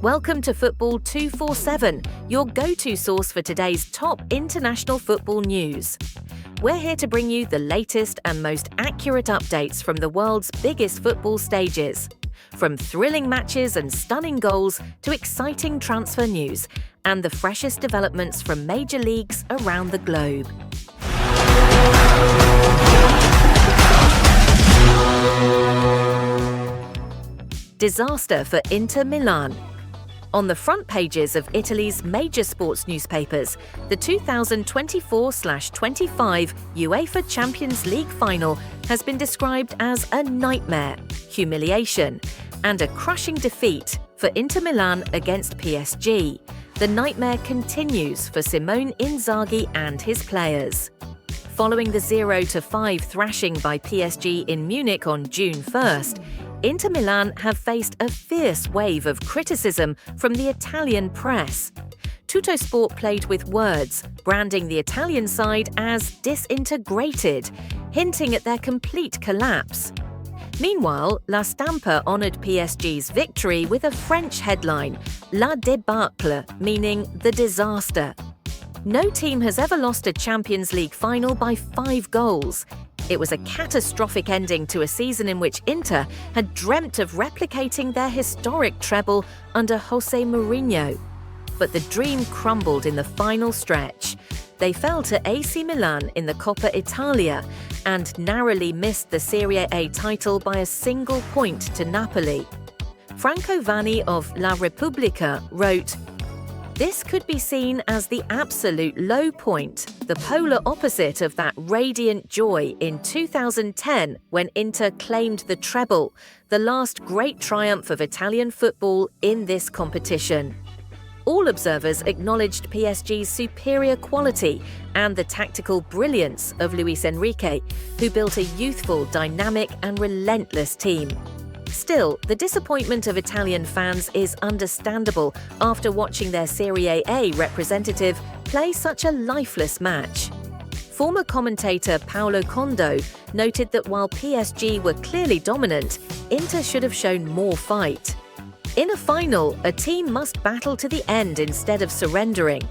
Welcome to Football 247, your go-to source for today's top international football news. We're here to bring you the latest and most accurate updates from the world's biggest football stages. From thrilling matches and stunning goals to exciting transfer news and the freshest developments from major leagues around the globe. Disaster for Inter Milan. On the front pages of Italy's major sports newspapers, the 2024/25 UEFA Champions League Final has been described as a nightmare, humiliation, and a crushing defeat for Inter Milan against PSG. The nightmare continues for Simone Inzaghi and his players. Following the 0-5 thrashing by PSG in Munich on June 1st, Inter Milan have faced a fierce wave of criticism from the Italian press. Tuttosport played with words, branding the Italian side as disintegrated, hinting at their complete collapse. Meanwhile, La Stampa honoured PSG's victory with a French headline, La Debacle, meaning the disaster. No team has ever lost a Champions League final by 5 goals. It was a catastrophic ending to a season in which Inter had dreamt of replicating their historic treble under Jose Mourinho. But the dream crumbled in the final stretch. They fell to AC Milan in the Coppa Italia and narrowly missed the Serie A title by a single point to Napoli. Franco Vanni of La Repubblica wrote, "This could be seen as the absolute low point, the polar opposite of that radiant joy in 2010 when Inter claimed the treble, the last great triumph of Italian football in this competition." All observers acknowledged PSG's superior quality and the tactical brilliance of Luis Enrique, who built a youthful, dynamic and relentless team. Still, the disappointment of Italian fans is understandable after watching their Serie A representative play such a lifeless match. Former commentator Paolo Condo noted that while PSG were clearly dominant, Inter should have shown more fight. In a final, a team must battle to the end instead of surrendering.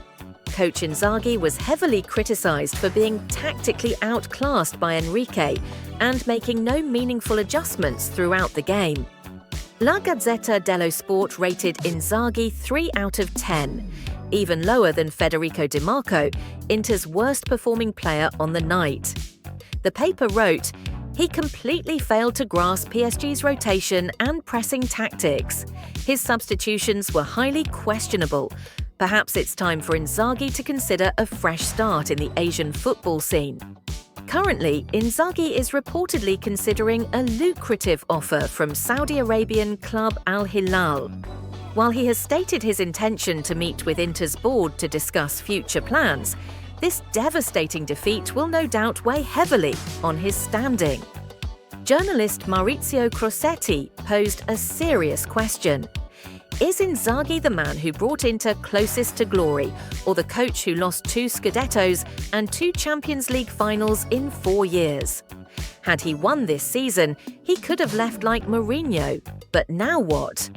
Coach Inzaghi was heavily criticised for being tactically outclassed by Enrique and making no meaningful adjustments throughout the game. La Gazzetta dello Sport rated Inzaghi 3 out of 10, even lower than Federico Di Marco, Inter's worst-performing player on the night. The paper wrote, "He completely failed to grasp PSG's rotation and pressing tactics. His substitutions were highly questionable. Perhaps it's time for Inzaghi to consider a fresh start in the Asian football scene." Currently, Inzaghi is reportedly considering a lucrative offer from Saudi Arabian club Al Hilal. While he has stated his intention to meet with Inter's board to discuss future plans, this devastating defeat will no doubt weigh heavily on his standing. Journalist Maurizio Crossetti posed a serious question. Is Inzaghi the man who brought Inter closest to glory, or the coach who lost 2 Scudettos and 2 Champions League finals in 4 years? Had he won this season, he could have left like Mourinho. But now what?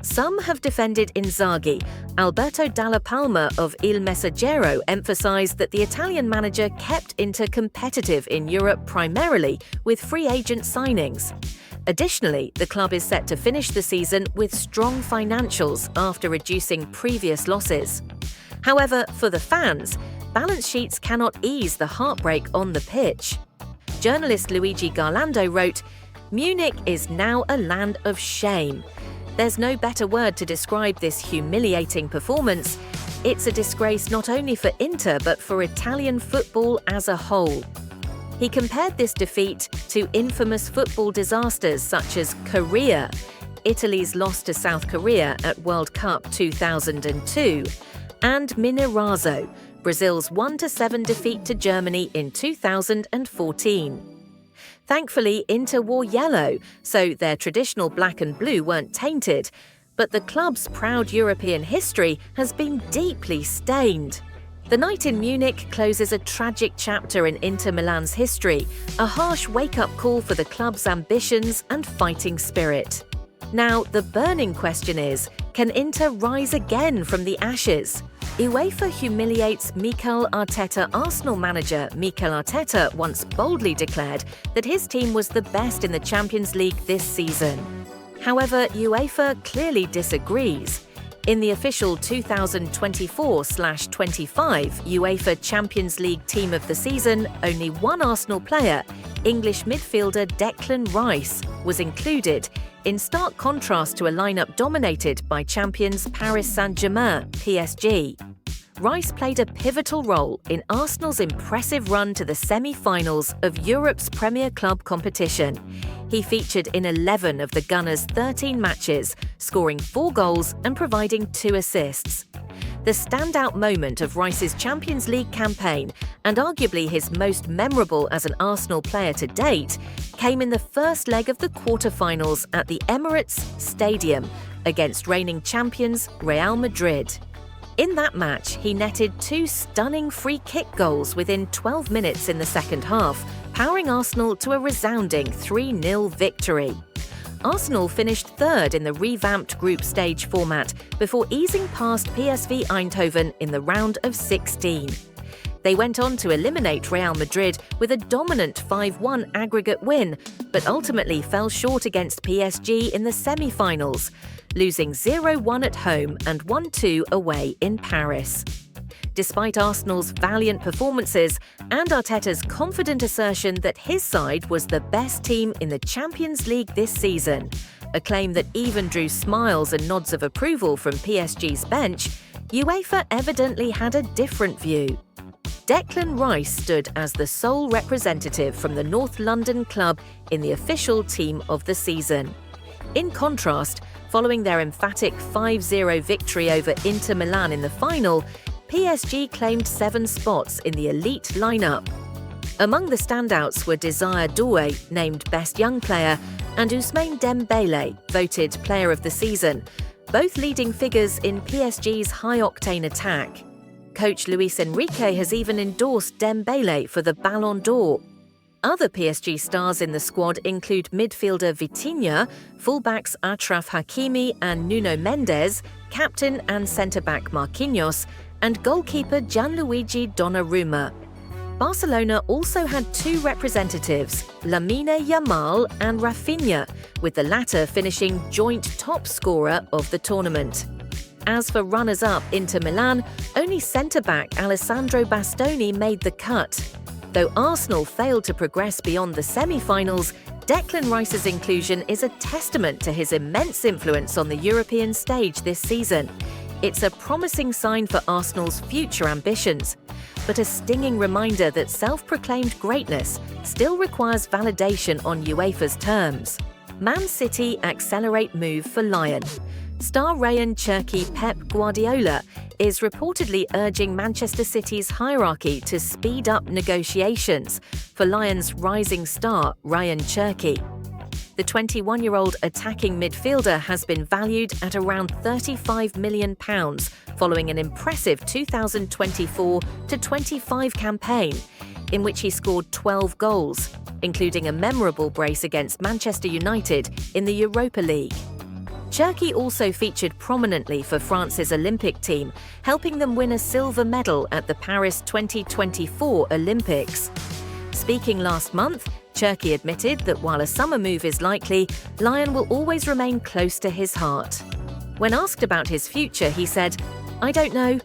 Some have defended Inzaghi. Alberto Dalla Palma of Il Messaggero emphasised that the Italian manager kept Inter competitive in Europe primarily with free agent signings. Additionally, the club is set to finish the season with strong financials after reducing previous losses. However, for the fans, balance sheets cannot ease the heartbreak on the pitch. Journalist Luigi Garlando wrote, "Munich is now a land of shame. There's no better word to describe this humiliating performance. It's a disgrace not only for Inter but for Italian football as a whole." He compared this defeat to infamous football disasters such as Korea, Italy's loss to South Korea at World Cup 2002, and Mineirazo, Brazil's 1-7 defeat to Germany in 2014. Thankfully, Inter wore yellow, so their traditional black and blue weren't tainted, but the club's proud European history has been deeply stained. The night in Munich closes a tragic chapter in Inter Milan's history, a harsh wake-up call for the club's ambitions and fighting spirit. Now, the burning question is, can Inter rise again from the ashes? UEFA humiliates Mikel Arteta. Arsenal manager Mikel Arteta once boldly declared that his team was the best in the Champions League this season. However, UEFA clearly disagrees. In the official 2024/25 UEFA Champions League Team of the Season, only one Arsenal player, English midfielder Declan Rice, was included, in stark contrast to a lineup dominated by champions Paris Saint-Germain (PSG). Rice played a pivotal role in Arsenal's impressive run to the semi-finals of Europe's Premier Club competition. He featured in 11 of the Gunners' 13 matches, scoring 4 goals and providing 2 assists. The standout moment of Rice's Champions League campaign, and arguably his most memorable as an Arsenal player to date, came in the first leg of the quarter-finals at the Emirates Stadium against reigning champions Real Madrid. In that match, he netted 2 stunning free-kick goals within 12 minutes in the second half, powering Arsenal to a resounding 3-0 victory. Arsenal finished third in the revamped group stage format before easing past PSV Eindhoven in the round of 16. They went on to eliminate Real Madrid with a dominant 5-1 aggregate win, but ultimately fell short against PSG in the semi-finals, losing 0-1 at home and 1-2 away in Paris. Despite Arsenal's valiant performances and Arteta's confident assertion that his side was the best team in the Champions League this season, a claim that even drew smiles and nods of approval from PSG's bench, UEFA evidently had a different view. Declan Rice stood as the sole representative from the North London club in the official team of the season. In contrast, following their emphatic 5-0 victory over Inter Milan in the final, PSG claimed 7 spots in the elite lineup. Among the standouts were Desire Doué, named Best Young Player, and Ousmane Dembele, voted Player of the Season, both leading figures in PSG's high-octane attack. Coach Luis Enrique has even endorsed Dembele for the Ballon d'Or. Other PSG stars in the squad include midfielder Vitinha, fullbacks Achraf Hakimi and Nuno Mendes, captain and centre-back Marquinhos, and goalkeeper Gianluigi Donnarumma. Barcelona also had 2 representatives, Lamine Yamal and Rafinha, with the latter finishing joint top scorer of the tournament. As for runners-up Inter Milan, only centre-back Alessandro Bastoni made the cut. Though Arsenal failed to progress beyond the semi-finals, Declan Rice's inclusion is a testament to his immense influence on the European stage this season. It's a promising sign for Arsenal's future ambitions, but a stinging reminder that self-proclaimed greatness still requires validation on UEFA's terms. Man City accelerate move for Rayan. Star Rayan Cherki Pep Guardiola is reportedly urging Manchester City's hierarchy to speed up negotiations for Rayan's rising star Rayan Cherki. The 21-year-old attacking midfielder has been valued at around £35 million following an impressive 2024-25 campaign in which he scored 12 goals, including a memorable brace against Manchester United in the Europa League. Cherki also featured prominently for France's Olympic team, helping them win a silver medal at the Paris 2024 Olympics. Speaking last month, Cherki admitted that while a summer move is likely, Rayan will always remain close to his heart. When asked about his future, he said, "I don't know.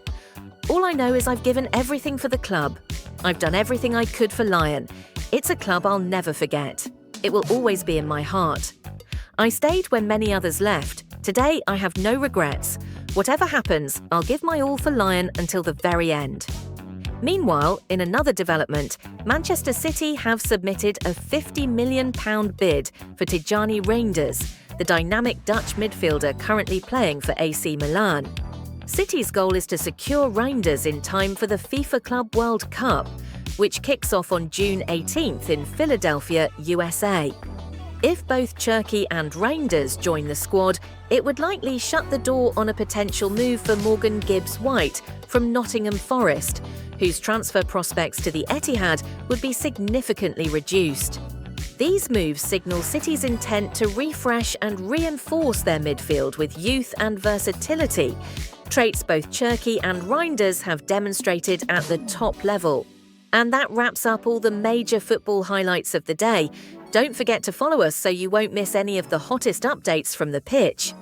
All I know is I've given everything for the club. I've done everything I could for Rayan. It's a club I'll never forget. It will always be in my heart. I stayed when many others left. Today, I have no regrets. Whatever happens, I'll give my all for Rayan until the very end." Meanwhile, in another development, Manchester City have submitted a £50 million bid for Tijjani Reijnders, the dynamic Dutch midfielder currently playing for AC Milan. City's goal is to secure Reijnders in time for the FIFA Club World Cup, which kicks off on June 18th in Philadelphia, USA. If both Cherki and Reijnders join the squad, it would likely shut the door on a potential move for Morgan Gibbs-White from Nottingham Forest, whose transfer prospects to the Etihad would be significantly reduced. These moves signal City's intent to refresh and reinforce their midfield with youth and versatility, traits both Cherki and Reijnders have demonstrated at the top level. And that wraps up all the major football highlights of the day. Don't forget to follow us so you won't miss any of the hottest updates from the pitch.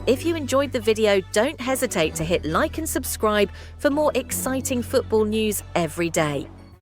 If you enjoyed the video, don't hesitate to hit like and subscribe for more exciting football news every day.